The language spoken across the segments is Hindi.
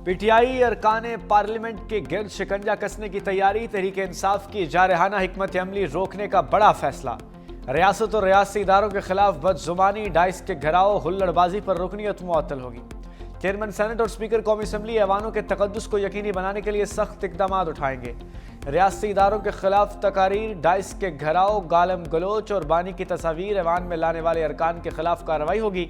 पीटीआई अरकान पार्लियामेंट के गिर्द शिकंजा कसने की तैयारी। तहरीक इंसाफ की जारहाना हिकमत अमली रोकने का बड़ा फैसला। रियासत और रियासती इदारों के खिलाफ बदजुबानी, डाइस के घेराव, हुल्लड़बाजी पर रुकनीयत मुअत्तल होगी। चेयरमैन सेनेट और स्पीकर कौमी असम्बली ऐवानों के तकद्दुस को यकीनी बनाने के लिए सख्त इकदाम उठाएंगे। रियासती इदारों के खिलाफ तकारीर, डाइस के घेराव, गालम गलोच और बानी की तस्वीर ऐवान में लाने वाले अरकान के खिलाफ कार्रवाई होगी।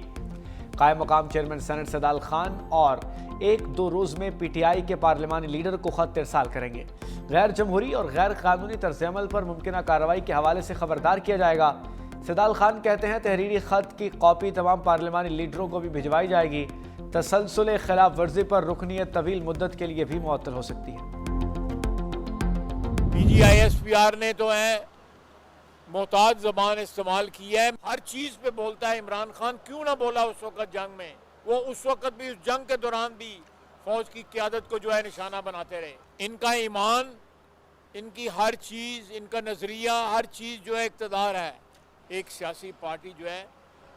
कायम मकाम चेयरमैन सेनेट सदाल खान और 1-2 रोज में पीटीआई के पार्लिमानी लीडर को खत इरसाल करेंगे। गैर जमहूरी और गैर कानूनी तर्ज-ए-अमल पर मुमकिन कार्रवाई के हवाले से खबरदार किया जाएगा। सदाल खान कहते हैं तहरीरी खत की कॉपी तमाम पार्लिमानी लीडरों को भी भिजवाई जाएगी। तसलसल खिलाफ वर्जी पर रुकनीयत तवील मुद्दत के लिए भी मुअत्तल हो सकती है। PGI-SPR ने तो है मोहताज जबान इस्तेमाल की है, हर चीज पे बोलता है। इमरान खान क्यों ना बोला उस वक्त जंग में, वो उस वक्त भी, उस जंग के दौरान भी फौज की क्यादत को जो है निशाना बनाते रहे। इनका ईमान, इनकी हर चीज, इनका नजरिया, हर चीज जो है इक़्तिदार है। एक सियासी पार्टी जो है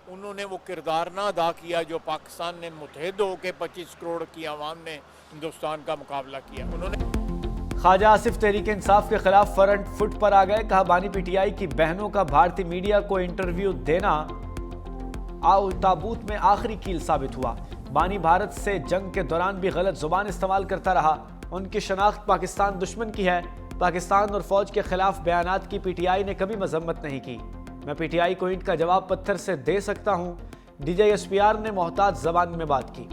उन्होंने वो किरदार ना अदा किया जो पाकिस्तान ने मुतहद होकर 25 करोड़ की आवाम ने हिंदुस्तान का मुकाबला किया। उन्होंने ख्वाजा आसिफ तहरीक इंसाफ के खिलाफ फ्रंट फुट पर आ गए। कहा बानी पीटीआई की बहनों का भारतीय मीडिया को इंटरव्यू देना ताबूत में आखिरी कील साबित हुआ। बानी भारत से जंग के दौरान भी गलत जुबान इस्तेमाल करता रहा। उनकी शनाख्त पाकिस्तान दुश्मन की है। पाकिस्तान और फौज के खिलाफ बयानात की पीटीआई ने कभी मजम्मत नहीं की। मैं पीटीआई को ईंट का जवाब पत्थर से दे सकता हूं। DGI-SPR ने मोहताज जबान में बात की।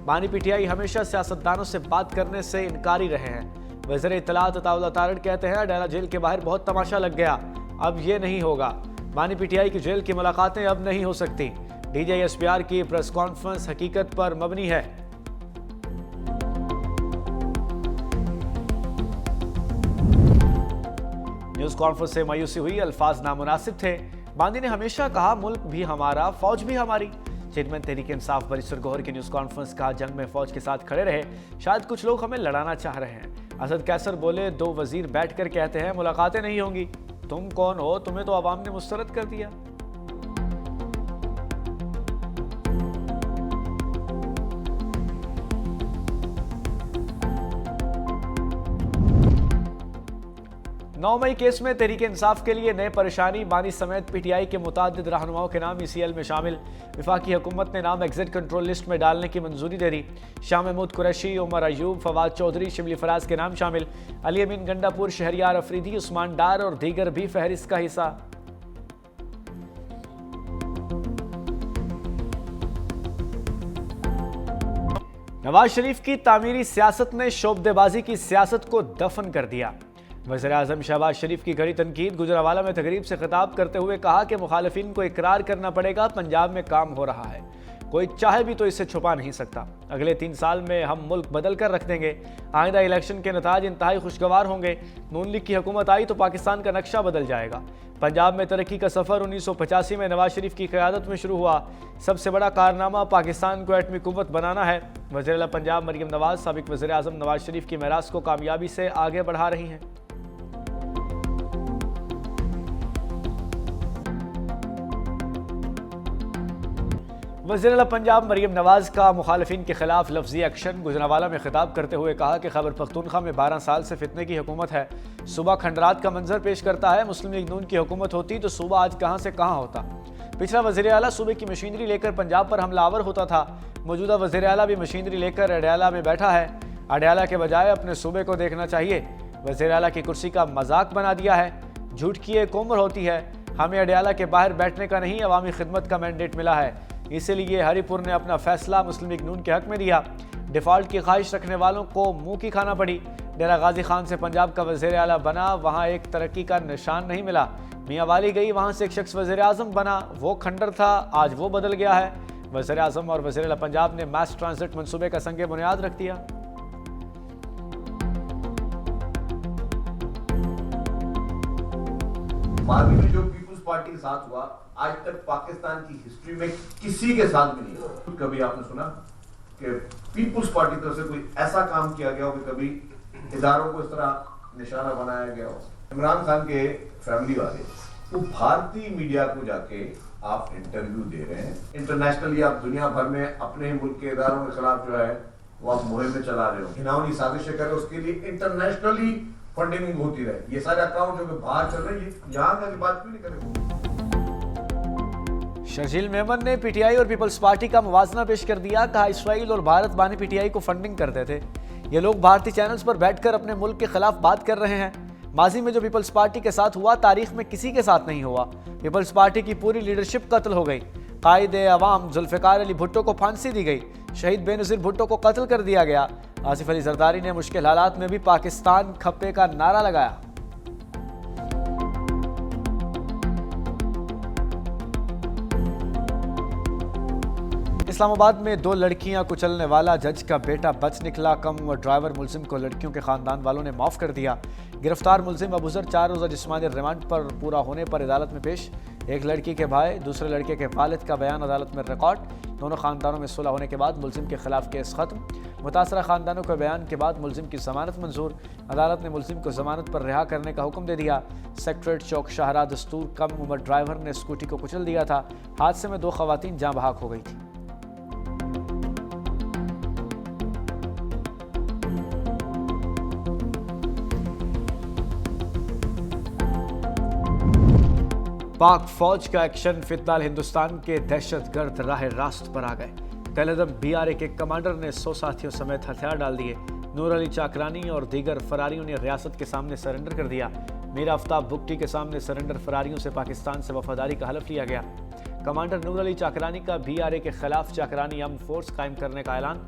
बानी पीटीआई हमेशा सियासतदानों से बात करने से इनकारी रहे हैं। वज़ीर इत्तलात अताउल्लाह तारड़ कहते हैं अडयाला जेल के बाहर बहुत तमाशा लग गया, अब ये नहीं होगा। बानी पीटीआई की जेल की मुलाकातें अब नहीं हो सकती। DGI-SPR की प्रेस कॉन्फ्रेंस हकीकत पर मबनी है। न्यूज कॉन्फ्रेंस से मायूसी हुई, अल्फाज नामुनासिब थे। बानी ने हमेशा कहा मुल्क भी हमारा, फौज भी हमारी। चेयरमैन तहरीक इंसाफ बरिस्टर गौहर की न्यूज कॉन्फ्रेंस कहा जंग में फौज के साथ खड़े रहे, शायद कुछ लोग हमें लड़ाना चाह रहे हैं। असद कैसर बोले 2 वजीर बैठकर कहते हैं मुलाकातें नहीं होंगी। तुम कौन हो, तुम्हें तो अवाम ने मुस्तरद कर दिया। नौ मई केस में तहरीक इंसाफ के लिए नए परेशानी। बानी समेत पीटीआई के मुतादिद रहनुमाओं के नाम ECL में शामिल। वफाकी हुकूमत ने नाम एग्जिट कंट्रोल लिस्ट में डालने की मंजूरी दे दी। शाह महमूद कुरैशी, उमर अयूब, फवाद चौधरी, शिबली फराज के नाम शामिल। अली अमीन गंडापुर, शहरियार अफरीदी, उस्मान डार और दीगर भी फहरिस्त का हिस्सा। नवाज शरीफ की तामीरी सियासत ने शोबदेबाजी की सियासत को दफन कर दिया। वज़ीर आज़म शहबाज शरीफ की कड़ी तनकीद। गुजरावाला में तकरीब से खिताब करते हुए कहा कि मुखालिफिन को इकरार करना पड़ेगा पंजाब में काम हो रहा है, कोई चाहे भी तो इसे छुपा नहीं सकता। अगले 3 साल में हम मुल्क बदल कर रख देंगे। आइंदा इलेक्शन के नताज इंतहाई खुशगवार होंगे। नून लीग की हुकूमत आई तो पाकिस्तान का नक्शा बदल जाएगा। पंजाब में तरक्की का सफ़र 1985 में नवाज शरीफ की क़यादत में शुरू हुआ। सबसे बड़ा कारनामा पाकिस्तान को एटमी कुव्वत बनाना है। वज़ीर आला पंजाब मरियम नवाज साबिक़ वज़ीर आज़म नवाज शरीफ की मेरास को कामयाबी से आगे बढ़ा रही हैं। वज़ीर आला पंजाब मरियम नवाज का मुखालिफिन के खिलाफ लफ्जी एक्शन। गुजरावाला में खिताब करते हुए कहा कि खैबर पख्तूनख्वा में 12 साल से फितने की हुकूमत है। सूबा खंडरात का मंजर पेश करता है। मुस्लिम लीग नून की हुकूमत होती तो सूबा आज कहां से कहां होता। पिछला वज़ीर आला सूबे की मशीनरी लेकर पंजाब पर हमलावर होता था। मौजूदा वज़ीर आला भी मशीनरी लेकर अडयाला में बैठा है। अडयाला के बजाय अपने सूबे को देखना चाहिए। वज़ीर आला की कुर्सी का मजाक बना दिया है। झूठ की एक उम्र होती है। हमें अडयाला के बाहर बैठने का नहीं, अवामी खिदमत का मैंडेट मिला है। इसीलिए हरिपुर ने अपना फैसला मुस्लिम लीग नून के हक में दिया। डिफॉल्ट की ख्वाहिश रखने वालों को मुंह की खाना पड़ी। डेरा गाजी खान से पंजाब का वज़ीर आला बना, वहाँ एक तरक्की का निशान नहीं मिला। मियाँ वाली गई, वहाँ से एक शख्स वज़ीर आज़म बना, वो खंडर था, आज वो बदल गया है। वज़ीर आज़म और वज़ीर आला पंजाब ने मास ट्रांजिट मंसूबे का संग बुनियाद रख दिया। में जो पीपुल्स पार्टी के साथ हुआ, आज तक पाकिस्तान की हिस्ट्री में किसी के साथ भी नहीं हुआ। कभी आपने सुना कि पीपुल्स पार्टी तरफ से कोई ऐसा काम किया गया हो कि कभी इदारों को इस तरह निशाना बनाया गया हो। इमरान खान के फैमिली वाले वो भारतीय मीडिया को जाके आप इंटरव्यू दे रहे हैं, इंटरनेशनली आप दुनिया भर में अपने मुल्क के इदारों के खिलाफ जो है वो आप मुहिम में चला रहे हो, घिनौनी साजिशें कर रहे हो, उसके लिए इंटरनेशनली फंडिंग होती रहे। ये सारे अकाउंट जो बाहर चल रहे हैं, यहाँ का बात क्यों नहीं करें? शर्जील मेमन ने पीटीआई और पीपल्स पार्टी का मुवाजना पेश कर दिया। कहा, इसराइल और भारत बानी पीटीआई को फंडिंग करते थे। ये लोग भारतीय चैनल्स पर बैठकर अपने मुल्क के खिलाफ बात कर रहे हैं। माजी में जो पीपल्स पार्टी के साथ हुआ, तारीख में किसी के साथ नहीं हुआ। पीपल्स पार्टी की पूरी लीडरशिप कत्ल हो गई। कायदे अवाम जुल्फ़िकार अली भुट्टो को फांसी दी गई। शहीद बेनज़ीर भुट्टो को कत्ल कर दिया गया। आसिफ अली जरदारी ने मुश्किल हालात में भी पाकिस्तान खप्पे का नारा लगाया। इस्लामाबाद में 2 लड़कियां कुचलने वाला जज का बेटा बच निकला। कम व ड्राइवर मुलजिम को लड़कियों के खानदान वालों ने माफ कर दिया। गिरफ्तार मुलजिम अबूजर 4 रोज़ा जिस्मानी रिमांड पर पूरा होने पर अदालत में पेश। एक लड़की के भाई, दूसरे लड़के के वालिद का बयान अदालत में रिकॉर्ड। दोनों खानदानों में सुलह होने के बाद मुलजिम के खिलाफ केस खत्म। मुतासरा खानदानों के बयान के बाद मुलजिम की जमानत मंजूर। अदालत ने मुलजिम को जमानत पर रिहा करने का हुक्म दे दिया। सेक्रेटरीट चौक शाहरा दस्तूर कम उम्र ड्राइवर ने स्कूटी को कुचल दिया था। हादसे में 2 खवातीन जाँ बहक हो गई थी। पाक फौज का एक्शन, फिलहाल हिंदुस्तान के दहशतगर्द राह रास्त पर आ गए। कलदम बीआरए के कमांडर ने 100 साथियों समेत हथियार डाल दिए। नूर अली चाकरानी और दीगर फरारियों ने रियासत के सामने सरेंडर कर दिया। मीर आफ्ताब बुगटी के सामने सरेंडर फरारियों से पाकिस्तान से वफादारी का हलफ लिया गया। कमांडर नूर अली चाकरानी का बीआरए के खिलाफ चाकरानी आर्म्ड फोर्स कायम करने का ऐलान।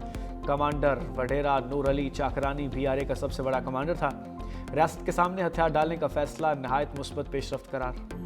कमांडर वडेरा नूर अली चाकरानी बीआरए का सबसे बड़ा कमांडर था। रियासत के सामने हथियार डालने का फैसला नहायत मुस्बत पेशरफ्त करार।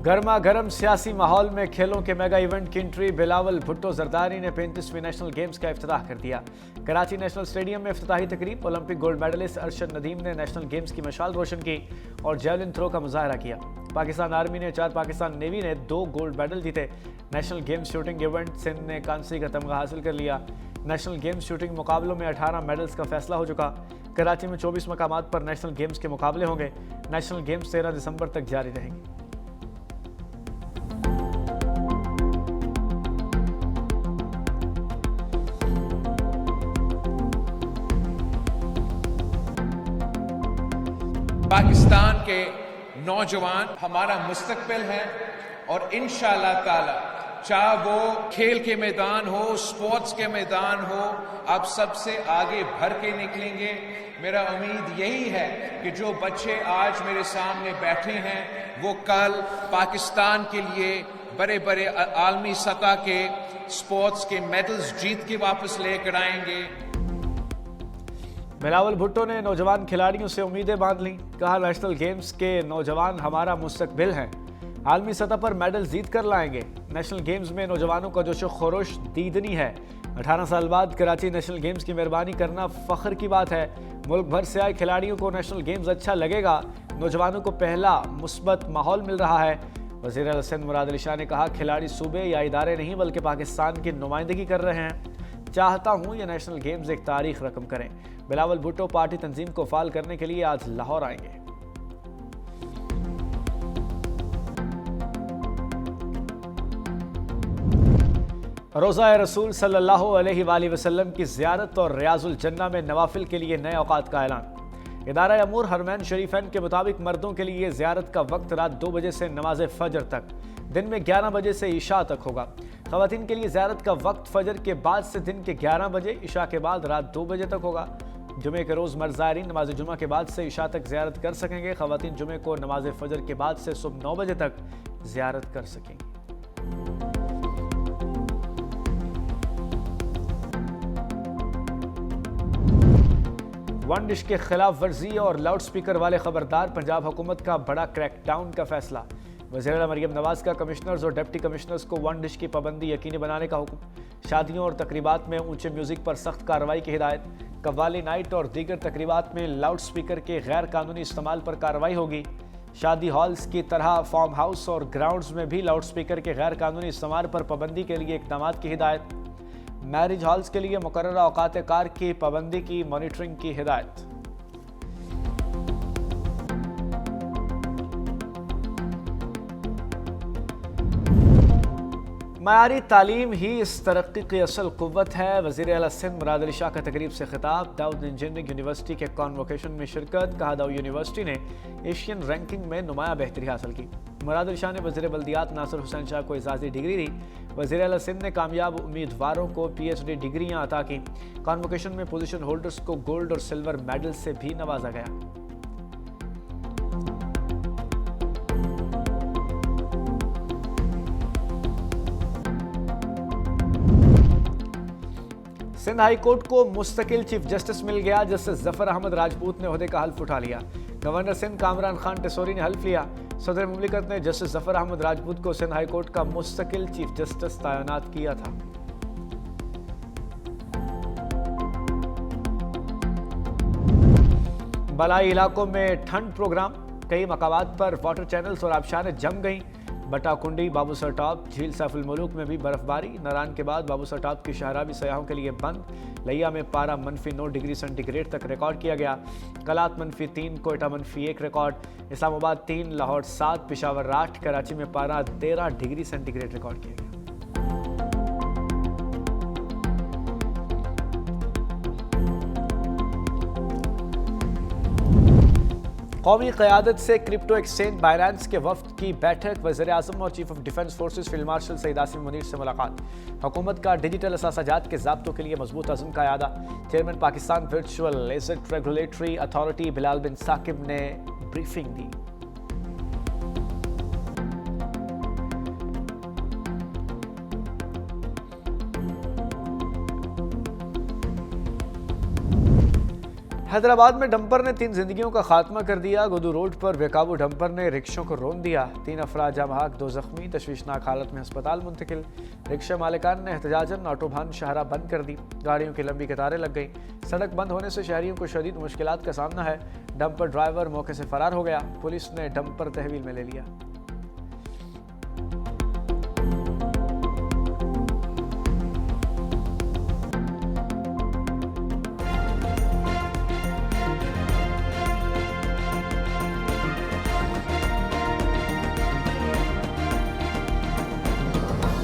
गर्मा गर्म सियासी माहौल में खेलों के मेगा इवेंट की एंट्री। बिलावल भुट्टो जरदारी ने 35वीं नेशनल गेम्स का इफ्तिताह कर दिया। कराची नेशनल स्टेडियम में इफ्तिताही तकरीब। Olympic gold medallist Arshad Nadeem ने नेशनल गेम्स की मशाल रोशन की और जेवलिन थ्रो का मुजाहरा किया। पाकिस्तान आर्मी ने 4, पाकिस्तान नेवी ने 2 गोल्ड मेडल जीते। National Games shooting event Sindh ने कांसी का तमगा हासिल कर लिया। नेशनल गेम्स शूटिंग मुकाबलों में 18 मेडल्स का फैसला हो चुका। कराची में 24 मकामात पर नेशनल गेम्स के मुकाबले होंगे। नेशनल गेम्स 13 दिसंबर तक जारी रहेंगे। पाकिस्तान के नौजवान हमारा मुस्तकबिल है और इंशाअल्लाह ताला, चाहे वो खेल के मैदान हो, स्पोर्ट्स के मैदान हो, आप सबसे आगे भर के निकलेंगे। मेरा उम्मीद यही है कि जो बच्चे आज मेरे सामने बैठे हैं वो कल पाकिस्तान के लिए बड़े बड़े आलमी सतह के स्पोर्ट्स के मेडल्स जीत के वापस लेकर आएंगे। बिलावल भुट्टो ने नौजवान खिलाड़ियों से उम्मीदें बांध लीं। कहा, नेशनल गेम्स के नौजवान हमारा मुस्तकबिल हैं। आलमी सतह पर मेडल जीत कर लाएंगे। नेशनल गेम्स में नौजवानों का जोशो खरोश दीदनी है। 18 साल बाद कराची नेशनल गेम्स की मेहरबानी करना फख्र की बात है। मुल्क भर से आए खिलाड़ियों को नेशनल गेम्स अच्छा लगेगा। नौजवानों को पहला मुस्बत माहौल मिल रहा है। वज़ीर आला सिंध मुराद अली शाह ने कहा, खिलाड़ी सूबे या इदारे नहीं बल्कि पाकिस्तान की नुमाइंदगी कर रहे हैं। चाहता हूं ये नेशनल गेम्स एक तारीख रकम करें। बिलावल भुट्टो पार्टी तंजीम को फाल करने के लिए आज लाहौर आएंगे। रोज़ा रसूल सल्लल्लाहु अलैहि वसल्लम की ज़ियारत और रियाजुल जन्ना में नवाफिल के लिए नए औकात का ऐलान। इदारा अमूर हरमैन शरीफैन के मुताबिक मर्दों के लिए ज़ियारत का वक्त रात 2 बजे से नमाज फ़जर तक, दिन में 11 बजे से इशा तक होगा। ख़वातीन के लिए ज़ियारत का वक्त फ़जर के बाद से दिन के 11 बजे, इशा के बाद रात 2 बजे तक होगा। जुमे के रोज़ मर्द ज़ायरीन नमाज जुमा के बाद से इशा तक ज़ियारत कर सकेंगे। ख़वातीन जुमे को नमाज फ़जर के बाद से सुबह 9 बजे तक ज़ियारत कर सकेंगे। वन डिश के खिलाफ वर्जी और लाउड स्पीकर वाले खबरदार। पंजाब हुकूमत का बड़ा क्रैकडाउन का फैसला। वज़ीर मरियम नवाज का कमिश्नर्स और डिप्टी कमिश्नर्स को वन डिश की पाबंदी यकीनी बनाने का हुक्म। शादियों और तकरीबात में ऊंचे म्यूजिक पर सख्त कार्रवाई की हिदायत। कव्वाली नाइट और दीगर तकरीबात में लाउड स्पीकर के गैर कानूनी इस्तेमाल पर कार्रवाई होगी। शादी हॉल्स की तरह फार्म हाउस और ग्राउंड्स में भी लाउड स्पीकर के गैर कानूनी इस्तेमाल पर पाबंदी के लिए इक़दाम की हिदायत। मैरिज हॉल्स के लिए मुकर्ररा औकात कार की पाबंदी की मॉनिटरिंग की हिदायत। मयारी तालीम ही इस तरक्की की असल कुव्वत है। वज़ीर आला सिंध मुराद अली शाह का तकरीब से खिताब। दाऊद इंजीनियरिंग यूनिवर्सिटी के कॉन्वोकेशन में शिरकत। कहा दाऊद यूनिवर्सिटी ने एशियन रैंकिंग में नुमायां बेहतरी हासिल की। मुराद अली शाह ने वज़ीर बल्दियात नासिर हुसैन शाह को एजाज़ी डिग्री दी। वज़ीर आला सिंध ने कामयाब उम्मीदवारों को PhD डिग्रियाँ अता की। कॉन्वोकेशन में पोजीशन होल्डर्स को गोल्ड और सिल्वर मेडल से भी नवाजा गया। सिंध हाई कोर्ट को मुस्तकिल चीफ जस्टिस मिल गया। जस्टिस जफर अहमद राजपूत ने ओहदे का हल्फ उठा लिया। गवर्नर सिंध कामरान खान टेसोरी ने हल्फ लिया। सदर मुमलिकत ने जस्टिस जफर अहमद राजपूत को सिंध हाई कोर्ट का मुस्तकिल चीफ जस्टिस तैनात किया था। बलाई इलाकों में ठंड प्रोग्राम। कई मकामात पर वाटर चैनल्स और आबशारें जम गईं। बटाकुंडी, बाबूसर टॉप, झील सैफुल मुलूक में भी बर्फबारी। नारायण के बाद बाबूसर टॉप की शाहराह भी सयाहों के लिए बंद। लिया में पारा -9 डिग्री सेंटीग्रेड तक रिकॉर्ड किया गया। कलात -3, कोयटा -1 रिकॉर्ड। इस्लामाबाद 3, लाहौर 7, पेशावर 8, कराची में पारा 13 डिग्री सेंटीग्रेड रिकॉर्ड किया गया। कौमी क़यादत से क्रिप्टो एक्सचेंज बाइनेंस के वफ्द की बैठक। वज़ीर आज़म और chief of defence forces field marshal Syed Asim Munir से मुलाकात। हुकूमत का डिजिटल असासाजात के ज़ाब्तों के लिए मजबूत अज़्म का यादा। Chairman Pakistan virtual asset regulatory authority Bilal bin Saqib ने ब्रीफिंग दी। हैदराबाद में डंपर ने 3 जिंदगियों का खात्मा कर दिया। गुदू रोड पर बेकाबू डंपर ने रिक्शों को रौंद दिया। 3 अफराद जाँ बहक, 2 जख्मी, तशवीशनाक हालत में अस्पताल मुंतकिल। रिक्शा मालिकान ने एहतजाजन ऑटोबान शाहराह बंद कर दी। गाड़ियों की लंबी कतारें लग गईं। सड़क बंद होने से शहरियों को शदीद मुश्किलात का सामना है। डंपर ड्राइवर मौके से फरार हो गया। पुलिस ने डंपर तहवील में ले लिया।